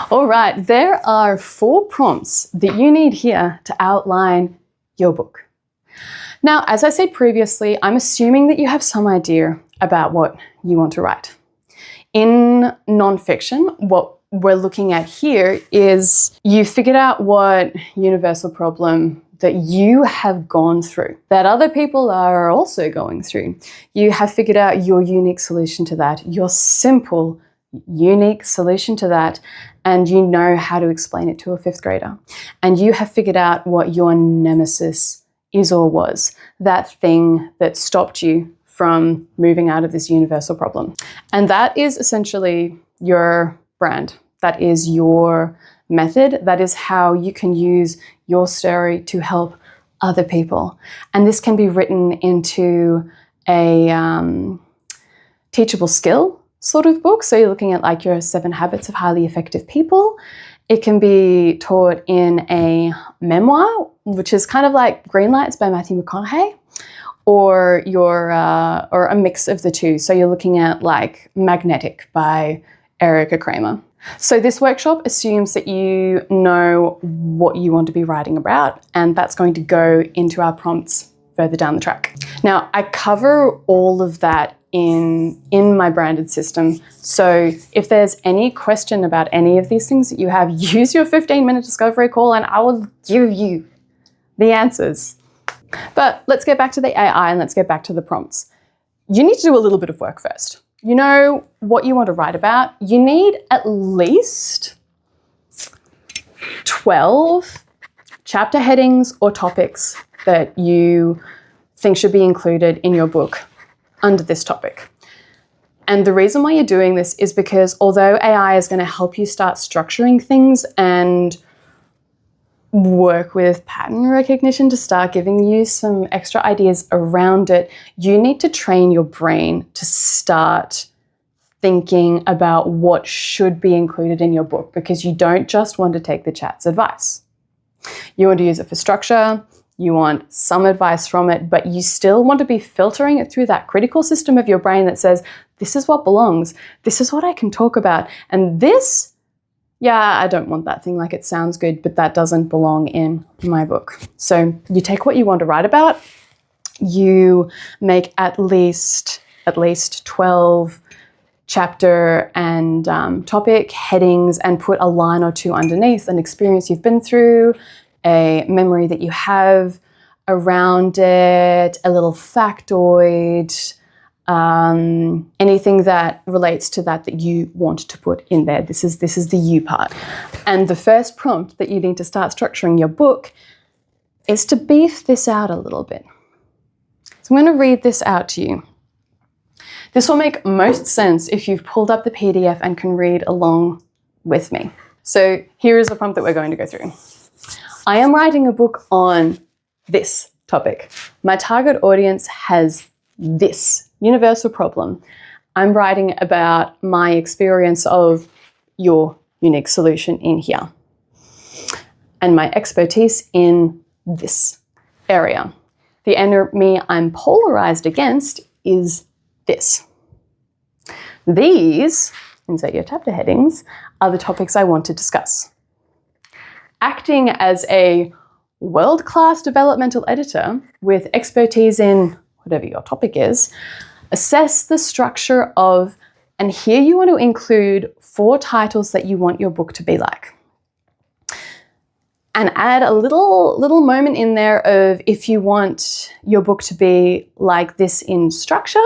All right, there are 4 prompts that you need here to outline your book. Now, as I said previously, I'm assuming that you have some idea about what you want to write. In nonfiction, what we're looking at here is you figured out what universal problem that you have gone through, that other people are also going through. You have figured out your unique solution to that, your simple, unique solution to that, and you know how to explain it to a 5th grader. And you have figured out what your nemesis is or was, that thing that stopped you from moving out of this universal problem. And that is essentially your brand. That is your method. That is how you can use your story to help other people. And this can be written into a teachable skill sort of book. So you're looking at like your 7 Habits of Highly Effective People. It can be taught in a memoir, which is kind of like Green Lights by Matthew McConaughey, or or a mix of the two. So you're looking at like Magnetic by Erica Kramer. So this workshop assumes that you know what you want to be writing about, and that's going to go into our prompts further down the track. Now, I cover all of that in my branded system. So if there's any question about any of these things that you have, use your 15-minute discovery call and I will give you the answers. But let's get back to the AI and let's get back to the prompts. You need to do a little bit of work first. You know what you want to write about. You need at least 12 chapter headings or topics that you think should be included in your book under this topic. And the reason why you're doing this is because although AI is going to help you start structuring things and work with pattern recognition to start giving you some extra ideas around it, you need to train your brain to start thinking about what should be included in your book, because you don't just want to take the chat's advice. You want to use it for structure, you want some advice from it, but you still want to be filtering it through that critical system of your brain that says, this is what belongs, this is what I can talk about, and this, yeah, I don't want that thing, like it sounds good, but that doesn't belong in my book. So you take what you want to write about, you make at least 12 chapter and topic headings and put a line or 2 underneath, an experience you've been through, a memory that you have around it, a little factoid, anything that relates to that you want to put in there. This is the you part. And the first prompt that you need to start structuring your book is to beef this out a little bit. So I'm going to read this out to you. This will make most sense if you've pulled up the PDF and can read along with me. So here is the prompt that we're going to go through. I am writing a book on this topic. My target audience has this universal problem. I'm writing about my experience of your unique solution in here and my expertise in this area. The enemy I'm polarized against is this. These, insert your chapter headings, are the topics I want to discuss. Acting as a world-class developmental editor with expertise in whatever your topic is, assess the structure of, and here you want to include 4 titles that you want your book to be like. And add a little moment in there of if you want your book to be like this in structure,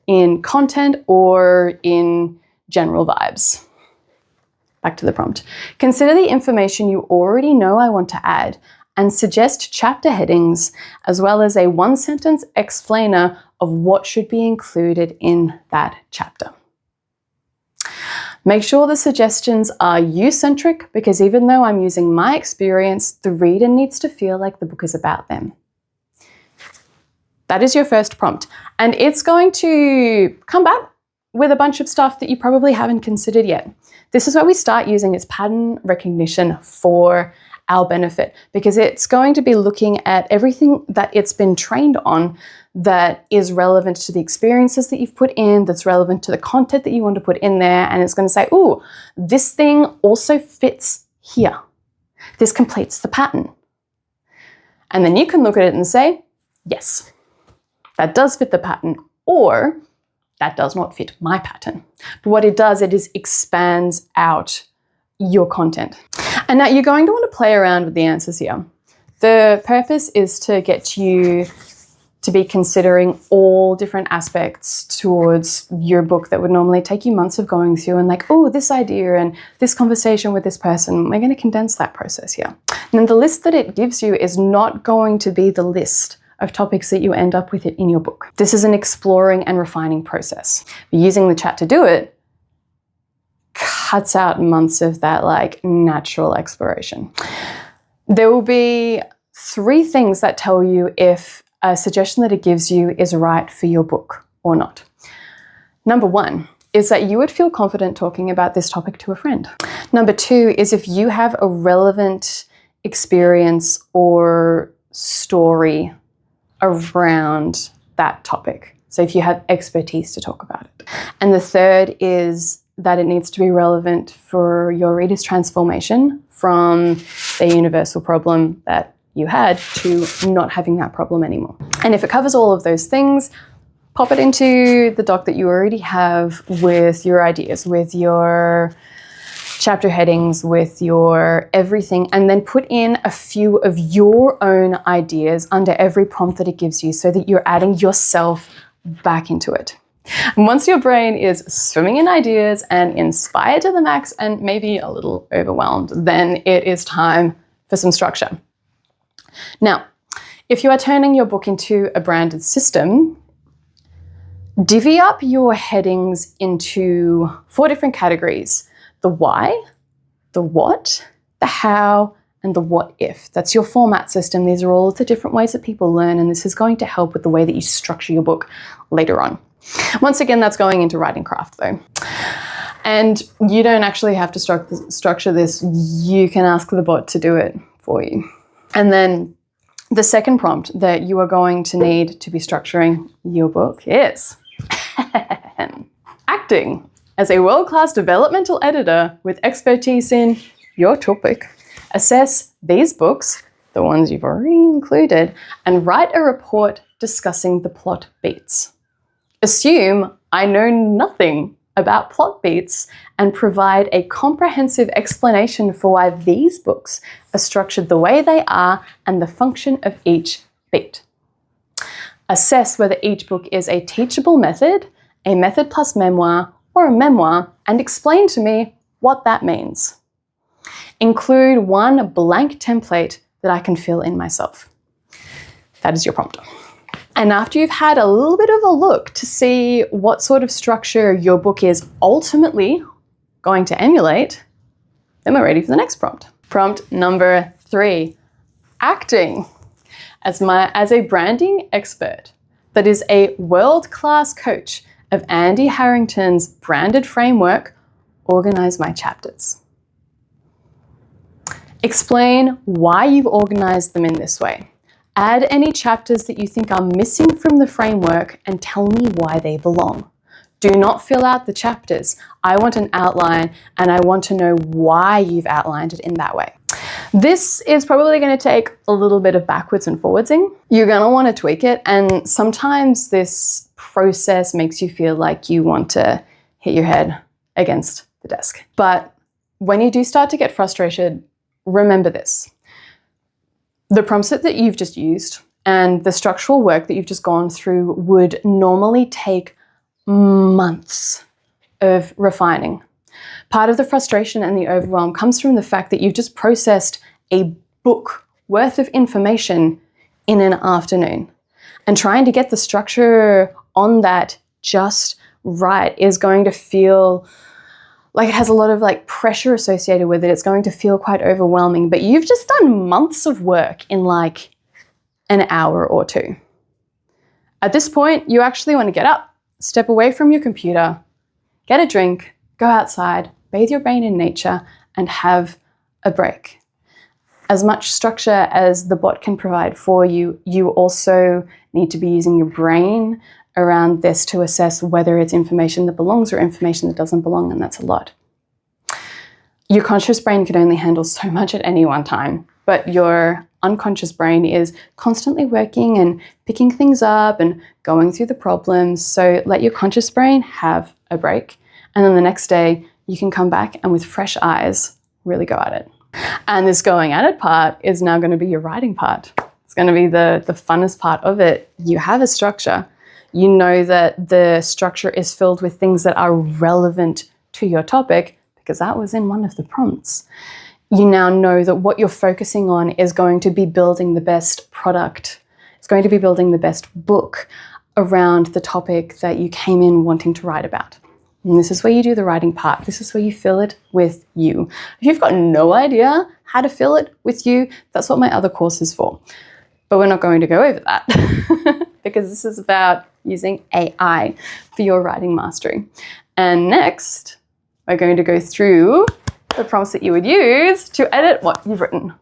in content, or in general vibes. Back to the prompt. Consider the information you already know I want to add and suggest chapter headings as well as a 1-sentence explainer of what should be included in that chapter. Make sure the suggestions are you-centric, because even though I'm using my experience, the reader needs to feel like the book is about them. That is your first prompt, and it's going to come back with a bunch of stuff that you probably haven't considered yet. This is where we start using its pattern recognition for our benefit, because it's going to be looking at everything that it's been trained on that is relevant to the experiences that you've put in, that's relevant to the content that you want to put in there, and it's going to say, oh, this thing also fits here. This completes the pattern. And then you can look at it and say, yes, that does fit the pattern, or that does not fit my pattern. But what it does, it is expands out your content. And now you're going to want to play around with the answers here. The purpose is to get you to be considering all different aspects towards your book that would normally take you months of going through, and like, oh, this idea and this conversation with this person, we're going to condense that process here. And then the list that it gives you is not going to be the list of topics that you end up with in your book. This is an exploring and refining process. Using the chat to do it cuts out months of that like natural exploration. There will be 3 things that tell you if a suggestion that it gives you is right for your book or not. Number 1 is that you would feel confident talking about this topic to a friend. Number 2 is if you have a relevant experience or story around that topic. So if you have expertise to talk about it. And the 3rd is that it needs to be relevant for your reader's transformation from the universal problem that you had to not having that problem anymore. And if it covers all of those things, pop it into the doc that you already have with your ideas, with your chapter headings, with your everything, and then put in a few of your own ideas under every prompt that it gives you so that you're adding yourself back into it. And once your brain is swimming in ideas and inspired to the max and maybe a little overwhelmed, then it is time for some structure. Now, if you are turning your book into a branded system, divvy up your headings into 4 different categories: the why, the what, the how, and the what if. That's your format system. These are all the different ways that people learn, and this is going to help with the way that you structure your book later on. Once again, that's going into writing craft though. And you don't actually have to structure this. You can ask the bot to do it for you. And then the second prompt that you are going to need to be structuring your book is acting. As a world-class developmental editor with expertise in your topic, assess these books, the ones you've already included, and write a report discussing the plot beats. Assume I know nothing about plot beats and provide a comprehensive explanation for why these books are structured the way they are and the function of each beat. Assess whether each book is a teachable method, a method plus memoir, or a memoir, and explain to me what that means. Include one blank template that I can fill in myself. That is your prompt. And after you've had a little bit of a look to see what sort of structure your book is ultimately going to emulate, then we're ready for the next prompt. Prompt number 3, acting. As a branding expert that is a world-class coach of Andy Harrington's branded framework, organize my chapters. Explain why you've organized them in this way. Add any chapters that you think are missing from the framework and tell me why they belong. Do not fill out the chapters. I want an outline and I want to know why you've outlined it in that way. This is probably going to take a little bit of backwards and forwardsing. You're going to want to tweak it, and sometimes this process makes you feel like you want to hit your head against the desk. But when you do start to get frustrated, remember this. The prompts that you've just used and the structural work that you've just gone through would normally take months of refining. Part of the frustration and the overwhelm comes from the fact that you've just processed a book worth of information in an afternoon. And trying to get the structure on that just right is going to feel like it has a lot of pressure associated with it. It's going to feel quite overwhelming, but you've just done months of work in an hour or 2. At this point, you actually want to get up, step away from your computer, get a drink, go outside, bathe your brain in nature, and have a break. as much structure as the bot can provide for you, you also need to be using your brain around this to assess whether it's information that belongs or information that doesn't belong, and that's a lot. Your conscious brain can only handle so much at any one time, but your unconscious brain is constantly working and picking things up and going through the problems. So let your conscious brain have a break, and then the next day you can come back and with fresh eyes really go at it. And this going at it part is now going to be your writing part. It's going to be the funnest part of it. You have a structure. You know that the structure is filled with things that are relevant to your topic, because that was in one of the prompts. You now know that what you're focusing on is going to be building the best product. It's going to be building the best book around the topic that you came in wanting to write about. And this is where you do the writing part. This is where you fill it with you. If you've got no idea how to fill it with you, that's what my other course is for. But we're not going to go over that because this is about using AI for your writing mastery. And next, we're going to go through the prompts that you would use to edit what you've written.